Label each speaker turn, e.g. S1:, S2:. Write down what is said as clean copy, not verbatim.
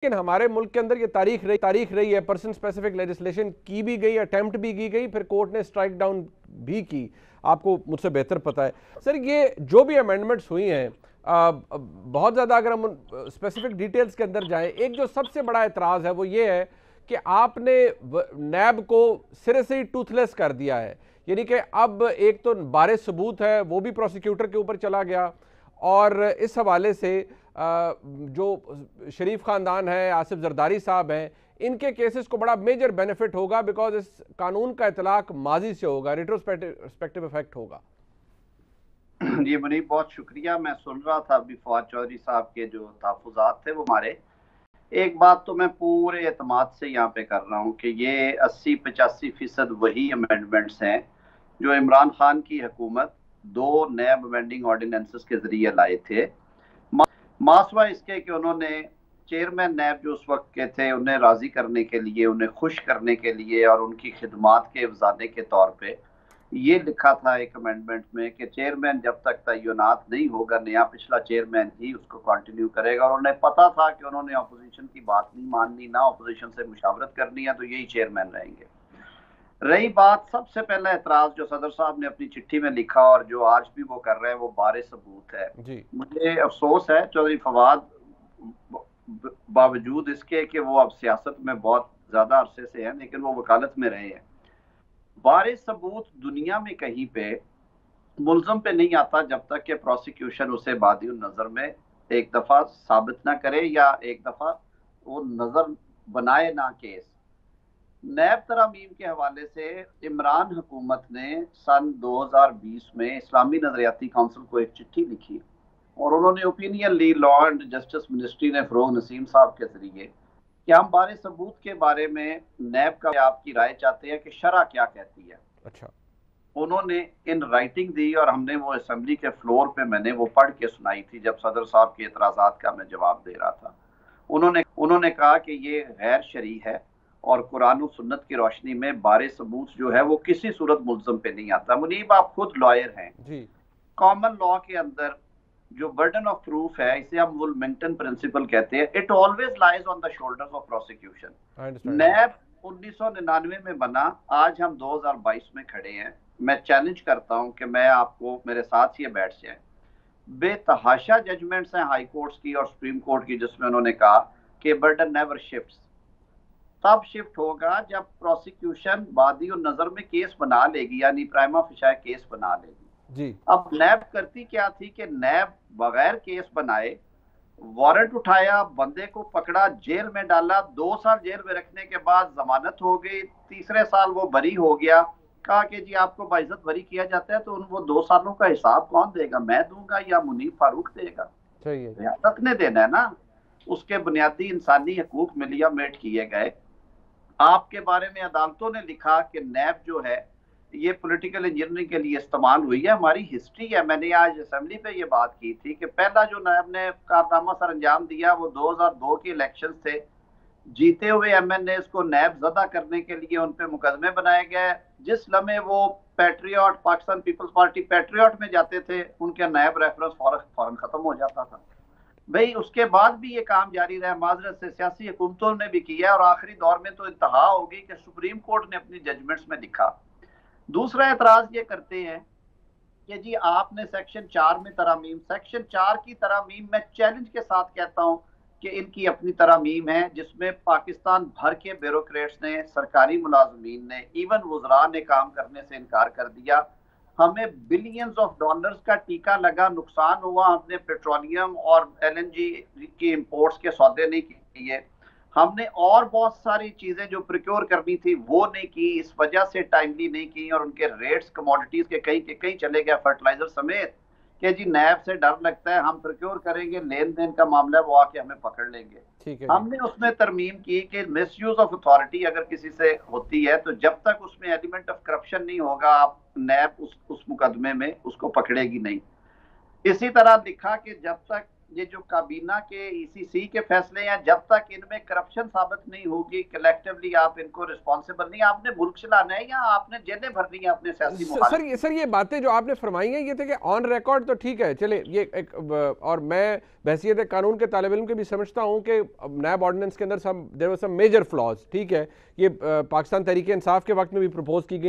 S1: लेकिन हमारे मुल्क के अंदर ये तारीख रही है, पर्सन स्पेसिफिक लेजिस्लेशन की भी गई, अटेम्प्ट भी की गई, फिर कोर्ट ने स्ट्राइक डाउन भी की। आपको मुझसे बेहतर पता है सर, ये जो भी अमेंडमेंट्स हुई हैं, बहुत ज़्यादा अगर हम स्पेसिफिक डिटेल्स के अंदर जाएं, एक जो सबसे बड़ा एतराज़ है वो ये है कि आपने नैब को सिरे से ही टूथलेस कर दिया है। यानी कि अब एक तो बारे सबूत है वो भी प्रोसिक्यूटर के ऊपर चला गया, और इस हवाले से जो शरीफ खानदान है, आसिफ जरदारी साहब हैं, इनके केसेस को बड़ा मेजर बेनिफिट होगा, बिकॉज इस कानून का इतलाक माजी से होगा, रिट्रोस्पेक्टिव इफेक्ट होगा।
S2: जी मुनीब, बहुत शुक्रिया। मैं सुन रहा था अभी फवाद चौधरी साहब के जो तहफ़्फ़ुज़ात थे वो हमारे। एक बात तो मैं पूरे एतमाद से यहाँ पे कर रहा हूँ कि ये 80-85% वही अमेंडमेंट्स हैं जो इमरान खान की हुकूमत 2 नैब अमेंडिंग ऑर्डिनेंसेस के जरिए लाए थे। मासवा इसके कि उन्होंने चेयरमैन नैब जो उस वक्त के थे उन्हें राजी करने के लिए, उन्हें खुश करने के लिए और उनकी खिदमात के अफजाने के तौर पे ये लिखा था एक अमेंडमेंट में कि चेयरमैन जब तक तयनात नहीं होगा, नया पिछला चेयरमैन ही उसको कंटिन्यू करेगा। और उन्हें पता था कि उन्होंने अपोजिशन की बात नहीं माननी, ना अपोजिशन से मुशावरत करनी है, तो यही चेयरमैन रहेंगे। रही बात, सबसे पहला एतराज जो सदर साहब ने अपनी चिट्ठी में लिखा और जो आज भी वो कर रहे हैं वो बारे सबूत है। मुझे अफसोस है चौधरी फवाद, बावजूद इसके कि वो अब सियासत में बहुत ज्यादा अरसे से हैं, लेकिन वो वकालत में रहे हैं। बारे सबूत दुनिया में कहीं पे मुल्जम पे नहीं आता जब तक कि प्रोसिक्यूशन उसे बादी नजर में एक दफा साबित ना करे या एक दफा वो नजर बनाए ना केस। नैब तरामीम के हवाले से इमरान हुकूमत ने सन 2020 में इस्लामी नजरियाती काउंसिल को एक चिट्ठी लिखी और उन्होंने ओपिनियन ली लॉ एंड जस्टिस मिनिस्ट्री ने फरोग नसीम साहब के जरिए कि हम बारे सबूत के बारे में नैब का आपकी राय चाहते हैं कि शरअ क्या कहती है।
S1: अच्छा।
S2: उन्होंने इन राइटिंग दी और हमने वो असेंबली के फ्लोर पे मैंने वो पढ़ के सुनाई थी जब सदर साहब के एतराज़ात का मैं जवाब दे रहा था। उन्होंने कहा कि ये गैर शरई है और कुरान और सुन्नत की रोशनी में बारे सबूत जो है वो किसी सूरत मुल्ज़म पे नहीं आता। मुनीब, आप खुद लॉयर हैं जी। कॉमन लॉ के अंदर जो बर्डन ऑफ प्रूफ है, इसे हम वुलमिंगटन प्रिंसिपल कहते हैं, it always lies on the shoulders of prosecution. NAB 1999 में बना, आज हम 2022 में खड़े हैं। मैं चैलेंज करता हूं कि मैं आपको मेरे साथ ही बैठ जाए। बेतहाशा जजमेंट्स हैं हाई कोर्ट्स की और सुप्रीम कोर्ट की जिसमें उन्होंने कहा कि बर्डन नेवर शिफ्ट्स, तब शिफ्ट होगा जब प्रोसिक्यूशन बादी और नजर में केस बना लेगी, यानी प्राइमा फेशिया केस बना लेगी जी। अब नैब करती क्या थी कि नैब बगैर केस बनाए वारंट उठाया, बंदे को पकड़ा, जेल में डाला, 2 साल जेल में रखने के बाद जमानत हो गई, तीसरे साल वो बरी हो गया। कहा कि जी आपको बाइज्जत बरी किया जाता है, तो वो 2 सालों का हिसाब कौन देगा, मैं दूंगा या मुनीफ फारूक देगा? सही है, रियासत ने देना है ना। उसके बुनियादी इंसानी हकूक मिलियामेट किए गए। आपके बारे में अदालतों ने लिखा कि नैब जो है ये पॉलिटिकल इंजीनियरिंग के लिए इस्तेमाल हुई है। हमारी हिस्ट्री है, मैंने आज असेंबली पे ये बात की थी कि पहला जो नैब ने कारनामा सर अंजाम दिया वो 2002 के इलेक्शन थे। जीते हुए एमएनएस को नैब ज़दा करने के लिए उन पे मुकदमे बनाए गए। जिस लम्हे वो patriot, Pakistan People's Party patriot में जाते थे, उनके नैब रेफरेंस फौरन खत्म हो जाता था। भाई उसके बाद भी ये काम जारी रहा, माजरत से सियासी हुकूमतों ने भी किया और आखिरी दौर में तो इंतहा होगी कि सुप्रीम कोर्ट ने अपनी जजमेंट्स में लिखा। दूसरा एतराज ये करते हैं कि जी आपने सेक्शन 4 में तरामीम, सेक्शन 4 की तरामीम मैं चैलेंज के साथ कहता हूं कि इनकी अपनी तरामीम है जिसमें पाकिस्तान भर के ब्यूरोक्रेट्स ने, सरकारी मुलाजमीन ने, इवन वुज़रा ने काम करने से इनकार कर दिया। हमें बिलियंस ऑफ डॉलर्स का टीका लगा, नुकसान हुआ, हमने पेट्रोलियम और एलएनजी की इंपोर्ट्स के सौदे नहीं किए, हमने और बहुत सारी चीजें जो प्रिक्योर करनी थी वो नहीं की, इस वजह से टाइमली नहीं की और उनके रेट्स कमोडिटीज के कहीं चले गए, फर्टिलाइजर समेत, कि जी नैब से डर लगता है, हम प्रिक्योर करेंगे, लेन देन का मामला है, वो आके हमें पकड़ लेंगे। ठीक है, हमने उसमें तरमीम की कि मिसयूज ऑफ अथॉरिटी अगर किसी से होती है तो जब तक उसमें एलिमेंट ऑफ करप्शन नहीं होगा, आप नैब उस मुकदमे में उसको पकड़ेगी नहीं। इसी तरह लिखा कि जब तक ये जो काबीना के ईसीसी के फैसले हैं, जब तक इनमें करप्शन साबित नहीं होगी, कलेक्टिवली आप इनको रिस्पॉन्सिबल नहीं, आपने मुल्क चलाना है या आपने जेलें भरनी है अपने सियासी मुखालिफ।
S1: सर ये बातें जो आपने फरमाई हैं ये थे कि ऑन रिकॉर्ड तो ठीक है, चले ये एक और मैं बहसियत कानून के तालिब इल्म के भी समझता हूँ कि नैब ऑर्डिनेंस के अंदर there were some major flaws, ठीक है, ये पाकिस्तान तहरीक इंसाफ के वक्त में भी प्रपोज की गई